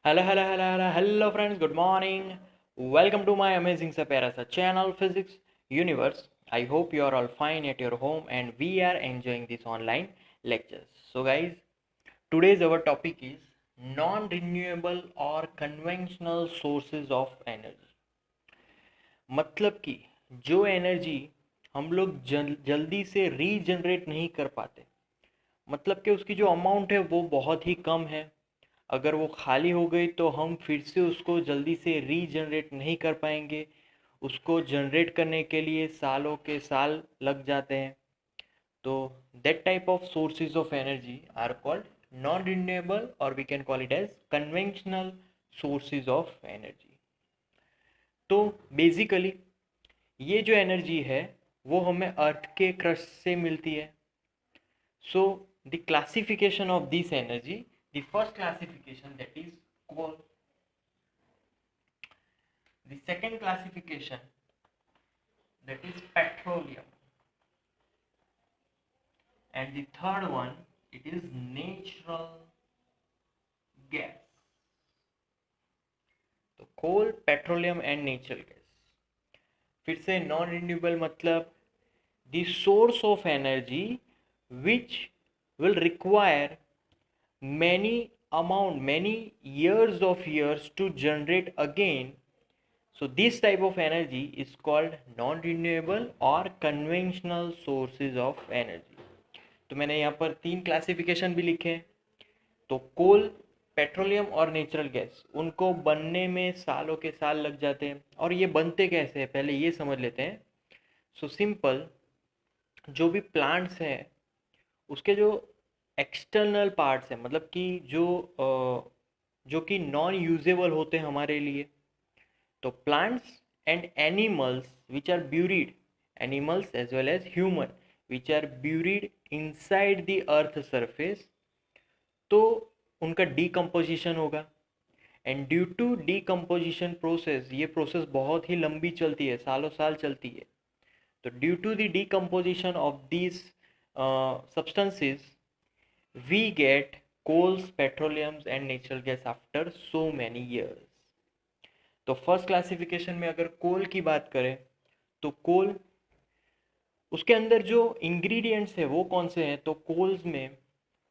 Hello friends, good morning. Welcome to my amazing sa pyara sa channel Physics Universe. I hope you are all fine at your home and we are enjoying this online lectures. So guys, today's our topic is non-renewable or conventional sources of energy. मतलब कि जो energy हम लोग जल्दी से regenerate नहीं कर पाते, मतलब कि उसकी जो अमाउंट है वो बहुत ही कम है। अगर वो खाली हो गई तो हम फिर से उसको जल्दी से रीजनरेट नहीं कर पाएंगे। उसको जनरेट करने के लिए सालों के साल लग जाते हैं। तो that type of sources of energy are called non renewable और we can call it as conventional sources of energy. तो बेसिकली ये जो एनर्जी है वो हमें अर्थ के क्रस्ट से मिलती है। So the classification of this energy, the first classification that is coal, the second classification that is petroleum, and the third one it is natural gas. तो कोल, पेट्रोलियम एंड नेचुरल गैस। फिर से non renewable मतलब the source of energy which will require many years to generate again. So this type of energy is called non-renewable or conventional sources of energy. तो मैंने यहाँ पर तीन classification भी लिखे हैं। तो कोल, पेट्रोलियम और नेचुरल गैस, उनको बनने में सालों के साल लग जाते हैं। और ये बनते कैसे हैं पहले ये समझ लेते हैं। सो सिंपल, जो भी प्लांट्स हैं उसके जो एक्सटर्नल पार्ट्स हैं, मतलब कि जो कि नॉन यूजेबल होते हैं हमारे लिए, तो plants and animals which are buried, animals as well as human which are buried inside the earth surface, तो उनका डीकम्पोजिशन होगा। And due to decomposition process, ये प्रोसेस बहुत ही लंबी चलती है, सालों साल चलती है। तो due to the decomposition of these substances we get coals, petroleums and natural gas after so many years. तो फर्स्ट क्लासिफिकेशन में अगर कोल की बात करें तो कोल, उसके अंदर जो इंग्रेडिएंट्स है वो कौन से हैं। तो कोल्स में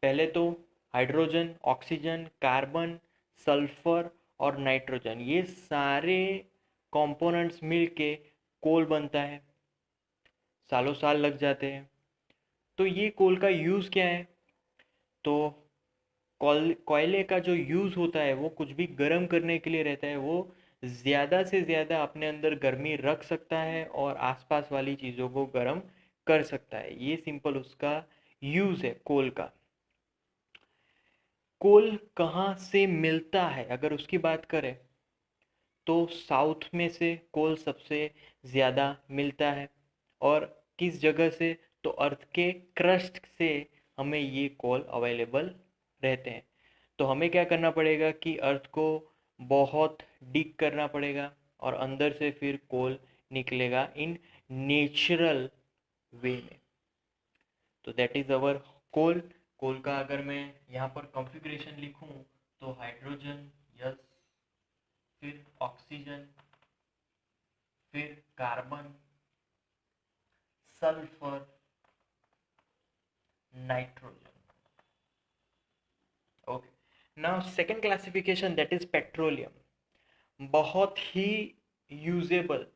पहले तो हाइड्रोजन, ऑक्सीजन, कार्बन, सल्फर और नाइट्रोजन, ये सारे कंपोनेंट्स मिलके कोल बनता है। सालों साल लग जाते हैं। तो ये कोल का यूज़ क्या है। तो कोयले का जो यूज़ होता है वो कुछ भी गर्म करने के लिए रहता है। वो ज़्यादा से ज़्यादा अपने अंदर गर्मी रख सकता है और आसपास वाली चीज़ों को गर्म कर सकता है। ये सिंपल उसका यूज़ है कोल का। कोल कहाँ से मिलता है अगर उसकी बात करें तो साउथ में से कोल सबसे ज़्यादा मिलता है। और किस जगह से, तो अर्थ के क्रस्ट से हमें ये कोल अवेलेबल रहते हैं। तो हमें क्या करना पड़ेगा कि अर्थ को बहुत डिग करना पड़ेगा और अंदर से फिर कोल निकलेगा इन नेचुरल वे में। तो दैट इज़ अवर कोल। कोल का अगर मैं यहाँ पर कॉन्फ़िगरेशन लिखूँ तो हाइड्रोजन, यस, फिर ऑक्सीजन, फिर carbon, sulphur, nitrogen. Okay, now second classification that is petroleum. बहुत ही यूजेबल,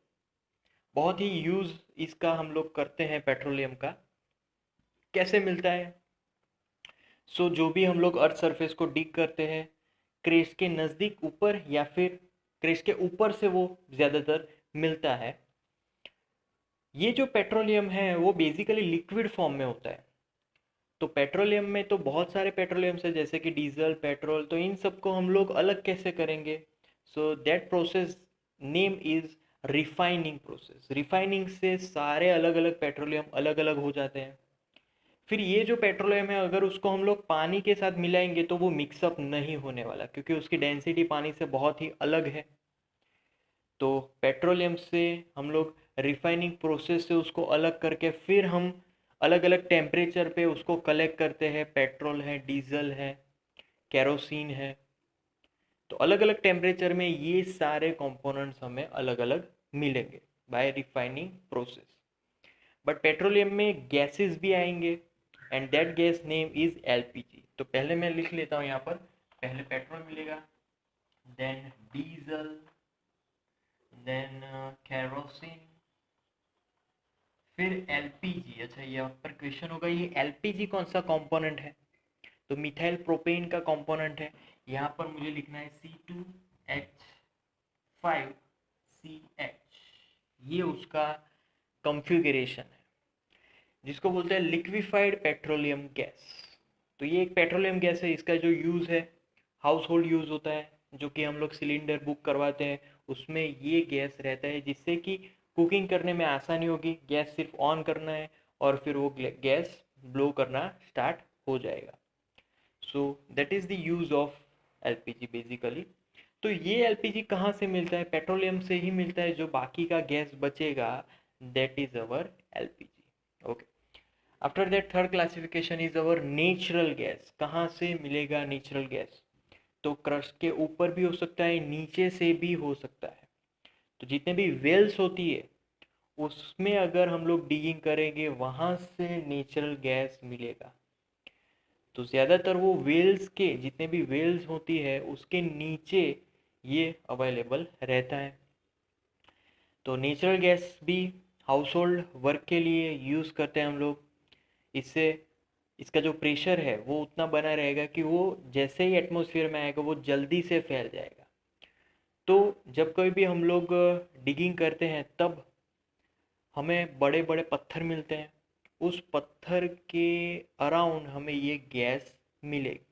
बहुत ही यूज इसका हम लोग करते हैं पेट्रोलियम का। कैसे मिलता है। सो जो भी हम लोग अर्थ सरफेस को डिग करते हैं, क्रेस्ट के नज़दीक ऊपर या फिर क्रेस्ट के ऊपर से वो ज़्यादातर मिलता है। ये जो पेट्रोलियम है वो बेसिकली लिक्विड फॉर्म में होता है। तो पेट्रोलियम में तो बहुत सारे पेट्रोलियम्स है, जैसे कि डीजल, पेट्रोल, तो इन सबको हम लोग अलग कैसे करेंगे। So that process name is refining process. Refining से सारे अलग अलग पेट्रोलियम अलग अलग हो जाते हैं। फिर ये जो पेट्रोलियम है अगर उसको हम लोग पानी के साथ मिलाएंगे तो वो मिक्सअप नहीं होने वाला, क्योंकि उसकी डेंसिटी पानी से बहुत ही अलग है। तो पेट्रोलियम से हम लोग रिफाइनिंग प्रोसेस से उसको अलग करके फिर हम अलग अलग टेम्परेचर पे उसको कलेक्ट करते हैं। पेट्रोल है, डीजल है, केरोसिन है। तो तो अलग अलग टेम्परेचर में ये सारे कंपोनेंट्स हमें अलग अलग मिलेंगे by refining process. But petroleum में गैसेस भी आएंगे and that gas name is LPG. तो पहले मैं लिख लेता हूँ यहाँ पर, पहले पेट्रोल मिलेगा, देन डीजल, देन केरोसिन, फिर एलपीजी। अच्छा यहाँ पर क्वेश्चन होगा ये एलपीजी कौन सा कंपोनेंट है, तो मिथाइल प्रोपेन का कंपोनेंट है। यहाँ पर मुझे लिखना है C2H5CH, ये उसका कॉन्फ़िगरेशन है जिसको बोलते हैं लिक्विफाइड पेट्रोलियम गैस। तो ये एक पेट्रोलियम गैस है, इसका जो यूज़ है हाउस होल्ड यूज़ होता है, जो कि हम लोग सिलेंडर बुक करवाते हैं उसमें ये गैस रहता है, जिससे कि कुकिंग करने में आसानी होगी। गैस सिर्फ ऑन करना है और फिर वो गैस ब्लो करना स्टार्ट हो जाएगा। So that is the use of LPG basically. तो ये एलपीजी कहाँ से मिलता है, पेट्रोलियम से ही मिलता है। जो बाकी का गैस बचेगा that is our LPG. Okay, after that third classification is our natural gas. कहाँ से मिलेगा नेचुरल गैस, तो क्रस्ट के ऊपर भी हो सकता है, नीचे से भी हो सकता है। तो जितने भी वेल्स होती है उसमें अगर हम लोग डिगिंग करेंगे वहाँ से नेचुरल गैस मिलेगा। तो ज़्यादातर वो वेल्स के जितने भी वेल्स होती है उसके नीचे ये अवेलेबल रहता है। तो नेचुरल गैस भी हाउस होल्ड वर्क के लिए यूज़ करते हैं हम लोग। इससे इसका जो प्रेशर है वो उतना बना रहेगा कि वो जैसे ही एटमॉस्फेयर में आएगा वो जल्दी से फैल जाएगा। तो जब कभी भी हम लोग डिगिंग करते हैं तब हमें बड़े बड़े पत्थर मिलते हैं, उस पत्थर के अराउंड हमें ये गैस मिलेगी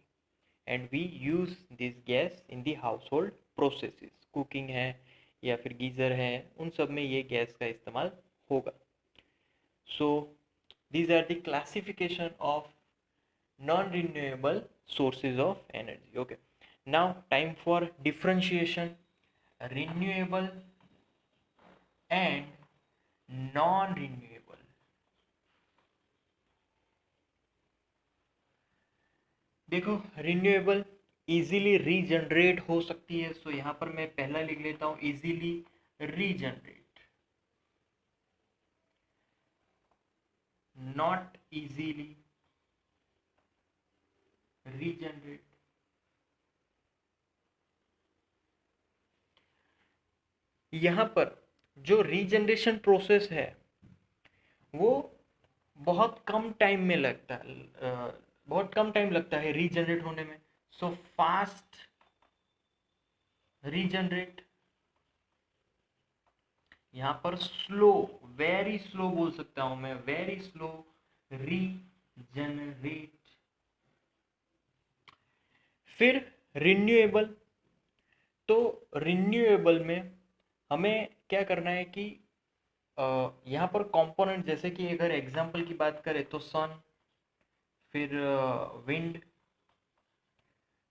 and we use this gas in the household processes. Cooking है या फिर गीज़र है, उन सब में ये गैस का इस्तेमाल होगा। सो these are the classification of non-renewable sources of energy. Okay, now time for differentiation, renewable and non-renewable। देखो रिन्यूएबल इजीली रीजनरेट हो सकती है, सो यहाँ पर मैं पहला लिख लेता हूँ easily regenerate, not easily regenerate. यहाँ पर जो रीजनरेशन प्रोसेस है वो बहुत कम टाइम में लगता है, बहुत कम टाइम लगता है रीजनरेट होने में। सो फास्ट रीजनरेट, यहाँ पर स्लो, वेरी स्लो बोल सकता हूं मैं, वेरी स्लो रीजनरेट। फिर रिन्यूएबल, तो रिन्यूएबल में हमें क्या करना है कि यहाँ पर कंपोनेंट, जैसे कि अगर एग्जांपल की बात करें तो सन, फिर विंड,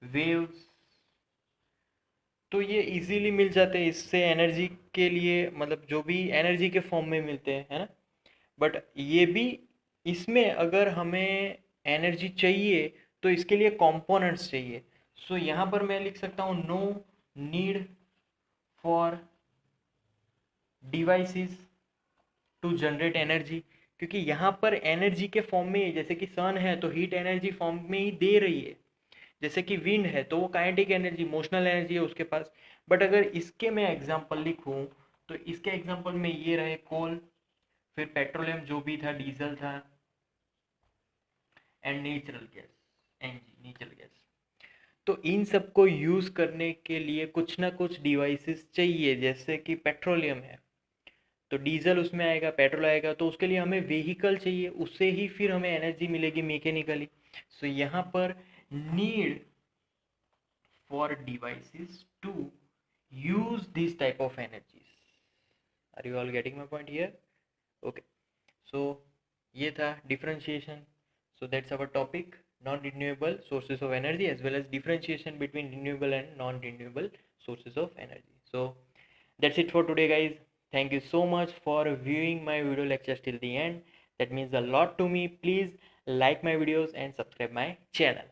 वेव्स, तो ये इजीली मिल जाते हैं। इससे एनर्जी के लिए मतलब जो भी एनर्जी के फॉर्म में मिलते हैं, है ना। बट ये भी, इसमें अगर हमें एनर्जी चाहिए तो इसके लिए कंपोनेंट्स चाहिए। सो यहाँ पर मैं लिख सकता हूँ no need for devices to generate energy, क्योंकि यहाँ पर एनर्जी के फॉर्म में, जैसे कि सन है तो हीट एनर्जी फॉर्म में ही दे रही है, जैसे कि विंड है तो वो काइनेटिक एनर्जी, मोशनल एनर्जी है उसके पास। बट अगर इसके मैं एग्जांपल लिखूं तो इसके एग्जांपल में ये रहे कोल, फिर पेट्रोलियम जो भी था, डीजल था, and natural gas, NG natural gas. तो इन सबको यूज़ करने के लिए कुछ ना कुछ डिवाइसेस चाहिए, जैसे कि पेट्रोलियम है तो डीजल उसमें आएगा, पेट्रोल आएगा, तो उसके लिए हमें व्हीकल चाहिए, उससे ही फिर हमें एनर्जी मिलेगी मैकेनिकली। सो यहाँ पर need for devices to use this type of energies। Are you all getting my point here? Okay, so ये था differentiation। So that's our topic, non-renewable sources of energy as well as differentiation between renewable and non-renewable sources of energy। So that's it for today guys, thank you so much for viewing my video lectures till the end, that means a lot to me। Please like my videos and subscribe my channel।